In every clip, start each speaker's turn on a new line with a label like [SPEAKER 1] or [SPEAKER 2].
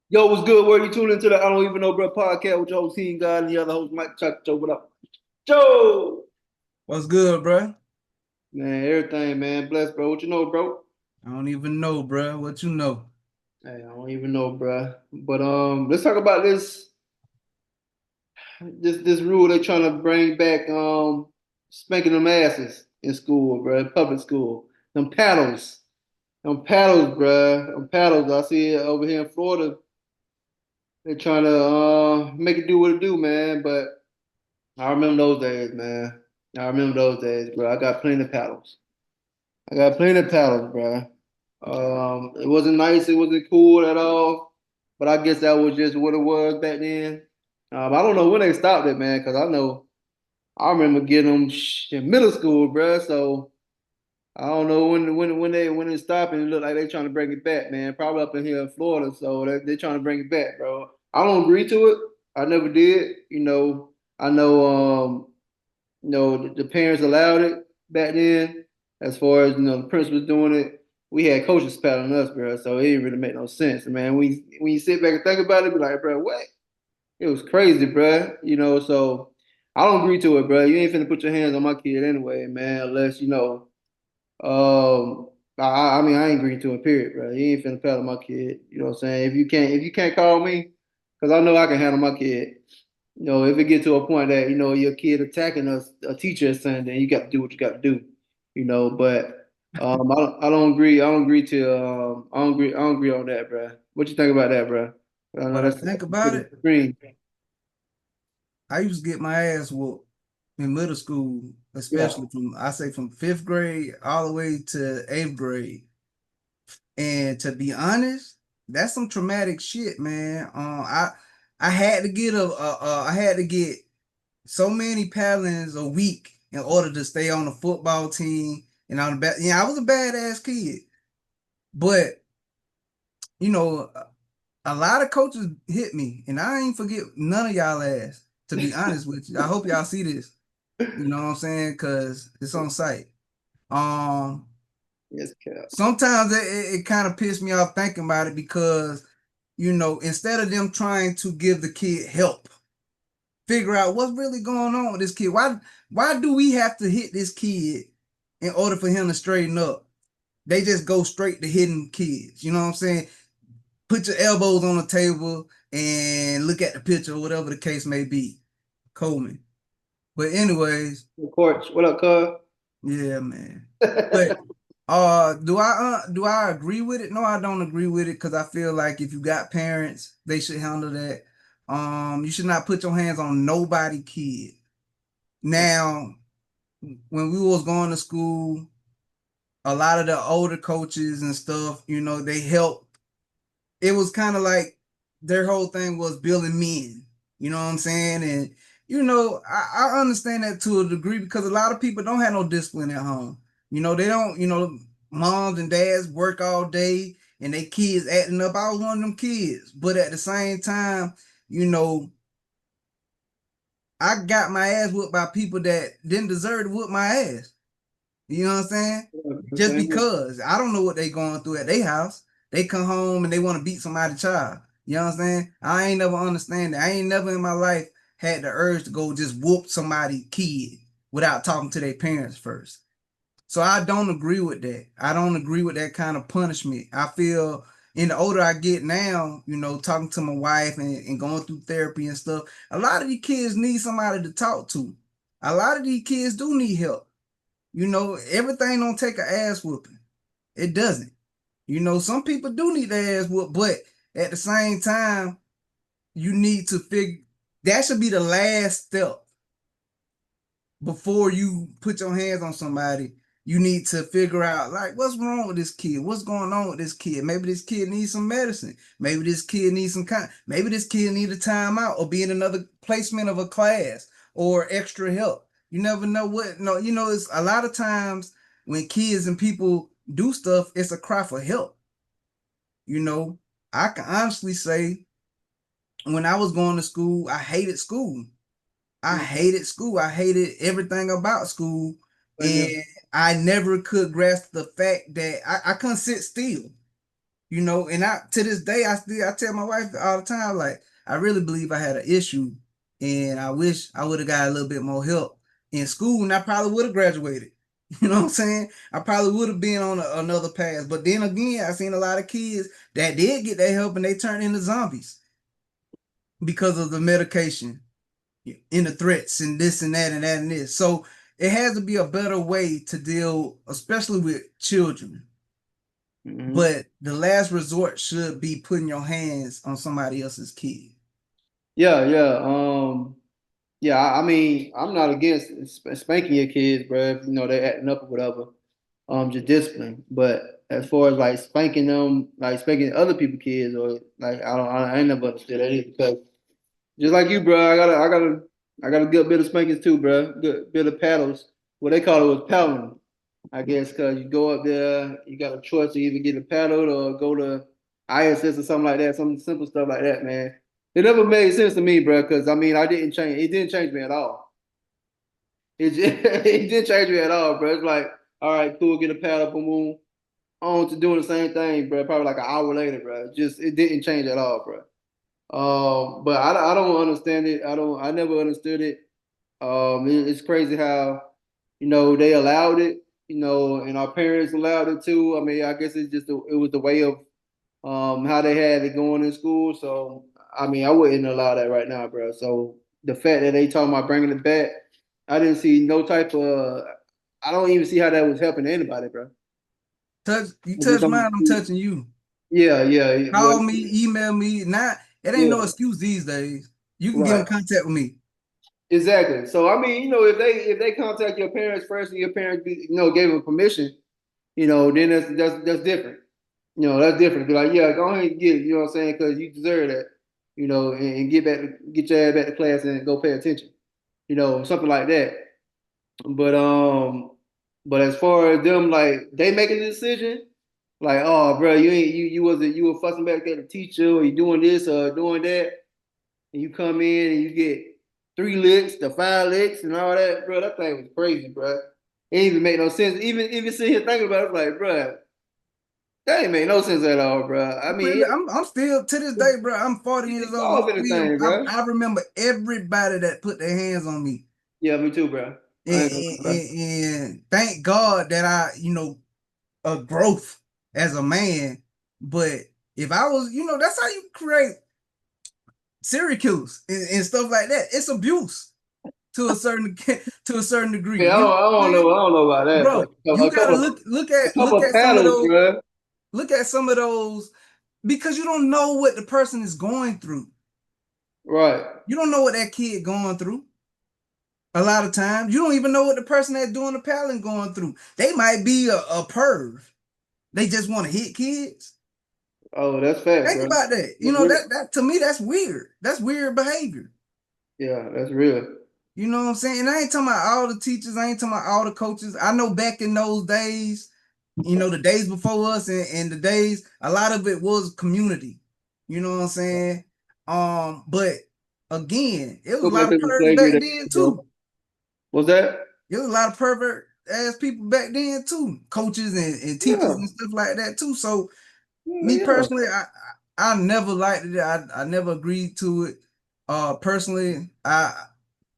[SPEAKER 1] Yo, what's good? Where you tuning into the I Don't Even Know Bro podcast with your host Team God and the other host Mike Chacho. What up? Joe!
[SPEAKER 2] What's good, bro?
[SPEAKER 1] Man, everything, man. Bless, bro. What you know, bro?
[SPEAKER 2] I don't even know, bro. What you know?
[SPEAKER 1] Hey, I don't even know, bro. But let's talk about this rule they're trying to bring back. Spanking them asses in school, bro. Public school. Them paddles, bro. Them paddles. I see it over here in Florida. They're trying to make it do what it do, man. But I remember those days, man. I remember those days, bro. I got plenty of paddles. I got plenty of paddles, bro. It wasn't nice. It wasn't cool at all. But I guess that was just what it was back then. I don't know when they stopped it, man, because I remember getting them in middle school, bro. So I don't know when it stopped and it looked like they trying to bring it back, man. Probably up in here in Florida, so they're trying to bring it back, bro. I don't agree to it. I never did. I know the parents allowed it back then. As far as the principals doing it, we had coaches paddling us, bro. So it didn't really make no sense, man. When you sit back and think about it, be like, bro, what? It was crazy, bro. So I don't agree to it, bro. You ain't finna put your hands on my kid anyway, man. Unless I mean, I ain't agree to it, period, bro. You ain't finna paddle my kid. You know what I'm saying? If you can't call me, because I know I can handle my kid. If it get to a point that your kid attacking us, a teacher is saying, then you got to do what you got to do. But I don't agree. I don't agree to. I don't agree. I don't agree on that, bro. What you think about that, bro? I know
[SPEAKER 2] When I
[SPEAKER 1] that's
[SPEAKER 2] think about
[SPEAKER 1] pretty
[SPEAKER 2] it,
[SPEAKER 1] extreme.
[SPEAKER 2] I used to get my ass whooped in middle school,
[SPEAKER 1] Yeah.
[SPEAKER 2] especially from fifth grade all the way to eighth grade. And to be honest, that's some traumatic shit, man. I had to I had to get so many paddlings a week in order to stay on the football team and on the back. Yeah, I was a badass kid, but you know, a lot of coaches hit me, and I ain't forget none of y'all ass. To be honest with you, I hope y'all see this. You know what I'm saying? Cause it's on site. Um,
[SPEAKER 1] Yes, Cap.
[SPEAKER 2] Sometimes it kind of pissed me off thinking about it because instead of them trying to give the kid help, figure out what's really going on with this kid. Why do we have to hit this kid in order for him to straighten up? They just go straight to hitting kids. You know what I'm saying? Put your elbows on the table and look at the picture or whatever the case may be. Coleman. But anyways,
[SPEAKER 1] Coach, what up, cuz?
[SPEAKER 2] yeah, man. But do I agree with it? No, I don't agree with it because I feel like if you got parents, they should handle that. You should not put your hands on nobody kid. Now, when we was going to school, a lot of the older coaches and stuff, they helped. It was kind of like their whole thing was building men. You know what I'm saying? And I understand that to a degree because a lot of people don't have no discipline at home. They don't. Moms and dads work all day and they kids acting up. I was one of them kids, but at the same time, you know, I got my ass whooped by people that didn't deserve to whoop my ass. You know what I'm saying? Just
[SPEAKER 1] Same here.
[SPEAKER 2] because I don't know what they going through at their house. They come home and they want to beat somebody's child. You know what I'm saying? I ain't never understand that. I ain't never in my life had the urge to go just whoop somebody's kid without talking to their parents first. So I don't agree with that. I don't agree with that kind of punishment. I feel in the older I get now, talking to my wife and going through therapy and stuff, a lot of these kids need somebody to talk to. A lot of these kids do need help. Everything don't take an ass whooping. It doesn't. Some people do need their ass whooped, but at the same time, you need to figure that should be the last step before you put your hands on somebody. You need to figure out like what's wrong with this kid, what's going on with this kid. Maybe this kid needs some medicine. Maybe this kid needs maybe this kid needs a timeout or be in another placement of a class or extra help. You never know what no, it's a lot of times when kids and people do stuff, it's a cry for help. You know, I can honestly say when I was going to school, I hated school. I hated school. I hated everything about school.
[SPEAKER 1] Same here.
[SPEAKER 2] And I never could grasp the fact that I couldn't sit still. You know, and I to this day I tell my wife all the time, like, I really believe I had an issue and I wish I would have got a little bit more help in school and I probably would have graduated. You know what I'm saying? I probably would have been on another path. But then again, I seen a lot of kids that did get their help and they turned into zombies because of the medication and the threats and this and that and that and this. So it has to be a better way to deal, especially with children.
[SPEAKER 1] Hmm.
[SPEAKER 2] But the last resort should be putting your hands on somebody else's kid.
[SPEAKER 1] Yeah, yeah. Yeah, I mean, I'm not against spanking your kids, bro. If, you know, they're acting up or whatever. Just discipline. But as far as like spanking them, like spanking other people's kids, or like I ain't never understood that either. Because just like you, bro, I got a good bit of spankings too, bro. Good bit of paddles. What they call it was paddling, I guess, because you go up there, you got a choice to either get a paddled or go to ISS or something like that, some simple stuff like that, man. It never made sense to me, bro, because I mean, I didn't change. It didn't change me at all. It just, it didn't change me at all, bro. It's like, all right, cool, get a paddle, boom, boom, on to doing the same thing, bro. Probably like an hour later, bro. Just it didn't change at all, bro. But I don't understand it. I never understood it. It's crazy how, you know, they allowed it, you know, and our parents allowed it too. I mean, I guess it was the way of how they had it going in school. So I mean, I wouldn't allow that right now, bro. So the fact that they talking about bringing it back, I didn't see no type of. I don't even see how that was helping anybody, bro.
[SPEAKER 2] Touch mine, I'm touching you.
[SPEAKER 1] Yeah, yeah. Well,
[SPEAKER 2] Call me, email me. Not it ain't no
[SPEAKER 1] yeah,
[SPEAKER 2] excuse these days. You can get in
[SPEAKER 1] right.
[SPEAKER 2] contact with me.
[SPEAKER 1] Exactly. So I mean, you know, if they contact your parents first and your parents, gave them permission, then that's different. That's different. Be like, yeah, go ahead and get it. You know what I'm saying? Because you deserve that. And get your ass back to class and go pay attention. Something like that. But but as far as them, like they making a decision, like, oh, bro, you were fussing back at the teacher, or you doing this or doing that, and you come in and you get 3 licks to 5 licks and all that, bro. That thing was crazy, bro. It didn't even make no sense. Even sit here thinking about it, like, bro, that ain't make no sense at all, bro. I
[SPEAKER 2] Really,
[SPEAKER 1] mean,
[SPEAKER 2] I'm still to this day, bro. I'm 40 years
[SPEAKER 1] it's
[SPEAKER 2] old. I'm
[SPEAKER 1] off
[SPEAKER 2] still
[SPEAKER 1] anything, bro.
[SPEAKER 2] I remember everybody that put their hands on me.
[SPEAKER 1] Yeah, me too, bro. I
[SPEAKER 2] And,
[SPEAKER 1] ain't gonna lie.
[SPEAKER 2] and thank God that I, a growth as a man. But if I was, that's how you create serial killers and stuff like that. It's abuse to a certain to a certain degree.
[SPEAKER 1] Yeah,
[SPEAKER 2] You know what I'm saying?
[SPEAKER 1] I don't know about that,
[SPEAKER 2] Bro,
[SPEAKER 1] but
[SPEAKER 2] you gotta
[SPEAKER 1] a couple
[SPEAKER 2] look
[SPEAKER 1] of
[SPEAKER 2] at some of
[SPEAKER 1] paddles,
[SPEAKER 2] those,
[SPEAKER 1] bro.
[SPEAKER 2] look at some of those because you don't know what the person is going through.
[SPEAKER 1] Right.
[SPEAKER 2] You don't know what that kid going through. A lot of times, you don't even know what the person that's doing the paddling going through. They might be a perv. They just want to hit kids.
[SPEAKER 1] Oh, that's facts,
[SPEAKER 2] Think
[SPEAKER 1] bro.
[SPEAKER 2] about that.
[SPEAKER 1] That's real.
[SPEAKER 2] That to me, that's weird. That's weird behavior.
[SPEAKER 1] Yeah, that's real.
[SPEAKER 2] You know what I'm saying? And I ain't talking about all the teachers, I ain't talking about all the coaches. I know back in those days, the days before us and the days, a lot of it was community. You know what I'm saying? But again, it was
[SPEAKER 1] Go
[SPEAKER 2] a lot
[SPEAKER 1] back
[SPEAKER 2] of
[SPEAKER 1] to the
[SPEAKER 2] pervs
[SPEAKER 1] slavery
[SPEAKER 2] back
[SPEAKER 1] days,
[SPEAKER 2] then too.
[SPEAKER 1] bro. What's that?
[SPEAKER 2] There was a lot of pervert ass people back then too, coaches and teachers
[SPEAKER 1] Yeah,
[SPEAKER 2] and stuff like that too. So
[SPEAKER 1] yeah,
[SPEAKER 2] me
[SPEAKER 1] yeah.
[SPEAKER 2] personally, I never liked it. I never agreed to it. Personally, I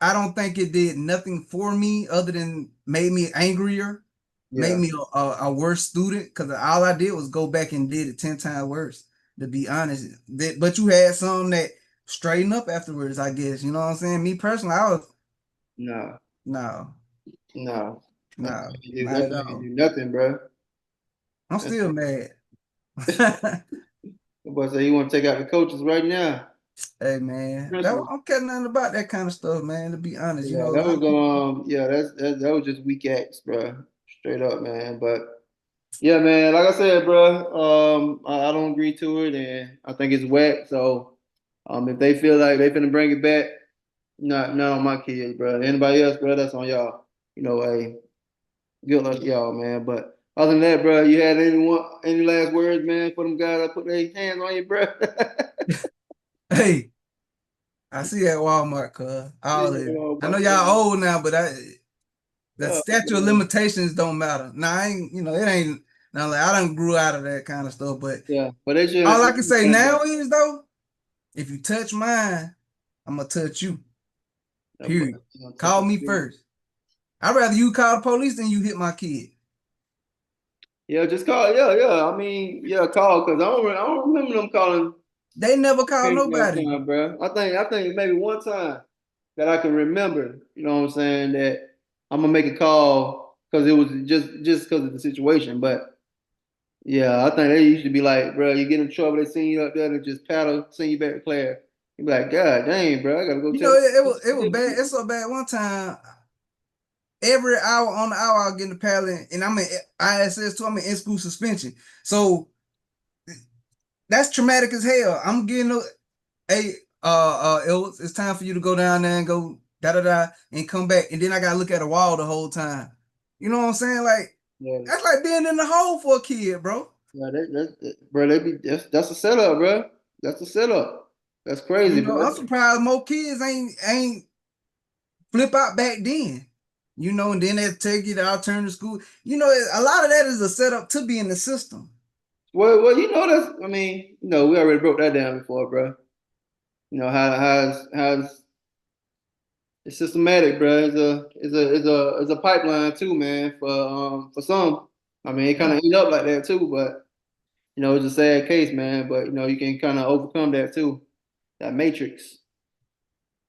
[SPEAKER 2] don't think it did nothing for me other than made me angrier, made
[SPEAKER 1] Yeah.
[SPEAKER 2] me a worse student because all I did was go back and did it 10 times worse, to be honest. But you had some that straighten up afterwards, I guess. You know what I'm saying? Me personally, I was
[SPEAKER 1] No,
[SPEAKER 2] no,
[SPEAKER 1] no.
[SPEAKER 2] no, not
[SPEAKER 1] That
[SPEAKER 2] at
[SPEAKER 1] thing ain't
[SPEAKER 2] all.
[SPEAKER 1] do nothing, bro.
[SPEAKER 2] I'm
[SPEAKER 1] That
[SPEAKER 2] still
[SPEAKER 1] thing.
[SPEAKER 2] mad.
[SPEAKER 1] The boy say he want to take out the coaches right now.
[SPEAKER 2] Hey man, I
[SPEAKER 1] Principal.
[SPEAKER 2] don't care nothing about that kind of stuff, man. To be honest,
[SPEAKER 1] Yeah,
[SPEAKER 2] a
[SPEAKER 1] that
[SPEAKER 2] lot
[SPEAKER 1] was
[SPEAKER 2] of people.
[SPEAKER 1] that was just weak acts, bro. Straight up, man. But yeah, man. Like I said, bro. I don't agree to it, and I think it's whack. So, if they feel like they finna bring it back, not on my kids, bro. Anybody else, bro, that's on y'all. Hey, good luck, to y'all, man. But other than that, bro, you had any last words, man, for them guys that put their hands on you, bro?
[SPEAKER 2] Hey, I see that Walmart, cuz all
[SPEAKER 1] Yeah,
[SPEAKER 2] that. I
[SPEAKER 1] my
[SPEAKER 2] know y'all
[SPEAKER 1] man.
[SPEAKER 2] old now, but the
[SPEAKER 1] Oh,
[SPEAKER 2] statute of
[SPEAKER 1] man.
[SPEAKER 2] limitations don't matter. Nah, I ain't, it ain't. Now, like I done grew out of that kind of stuff, but
[SPEAKER 1] Yeah, but they
[SPEAKER 2] all I
[SPEAKER 1] should.
[SPEAKER 2] can say now is though, if you touch mine, I'm gonna touch you. Period. Call me first. I'd rather you call the police than you hit my kid.
[SPEAKER 1] Yeah, just call. Yeah, yeah. I mean, yeah, call because I don't remember them calling
[SPEAKER 2] They never call
[SPEAKER 1] parents that
[SPEAKER 2] nobody.
[SPEAKER 1] time, bro. I think maybe one time that I can remember. You know what I'm saying? That I'm gonna make a call because it was just because of the situation. But yeah, I think they used to be like, bro, you get in trouble, they send you up there to just paddle, send you back to class. You be like, God dang, bro, I gotta go
[SPEAKER 2] You
[SPEAKER 1] tell.
[SPEAKER 2] know, it was bad. It's so bad. One time, every hour on the hour, I'll get in the paddling, and I'm in ISS too. I'm in school suspension. So that's traumatic as hell. I'm getting hey, it's time for you to go down there and go da da da and come back, and then I gotta look at a wall the whole time. You know what I'm saying? Like
[SPEAKER 1] Yeah,
[SPEAKER 2] that's like being in the hole for a kid, bro.
[SPEAKER 1] yeah, bro, that's a setup, bro. That's a setup. That's crazy,
[SPEAKER 2] You know,
[SPEAKER 1] bro.
[SPEAKER 2] I'm surprised more kids ain't flip out back then. You know, and then they take you to alternative school. You know, a lot of that is a setup to be in the system.
[SPEAKER 1] Well, you know that's. I mean, we already broke that down before, bro. You know how's it's systematic, bro. It's a pipeline too, man. For some, I mean, it kind
[SPEAKER 2] Yeah.
[SPEAKER 1] of end up like that too, but it's a sad case, man. But you can kind of overcome that too. That matrix.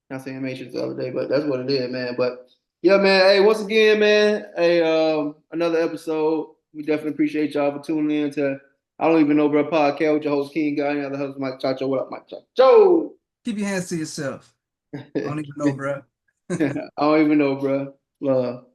[SPEAKER 1] Not saying matrix the other day, but that's what it is, man. But yeah, man. Hey, once again, man. Hey, another episode. We definitely appreciate y'all for tuning in to I don't even know, bro. Podcast with your host King Guy, and the other host Mike Chacho. What up, Mike Chacho?
[SPEAKER 2] Keep your hands to yourself. I don't even know, bro.
[SPEAKER 1] I don't even know, bro. Love.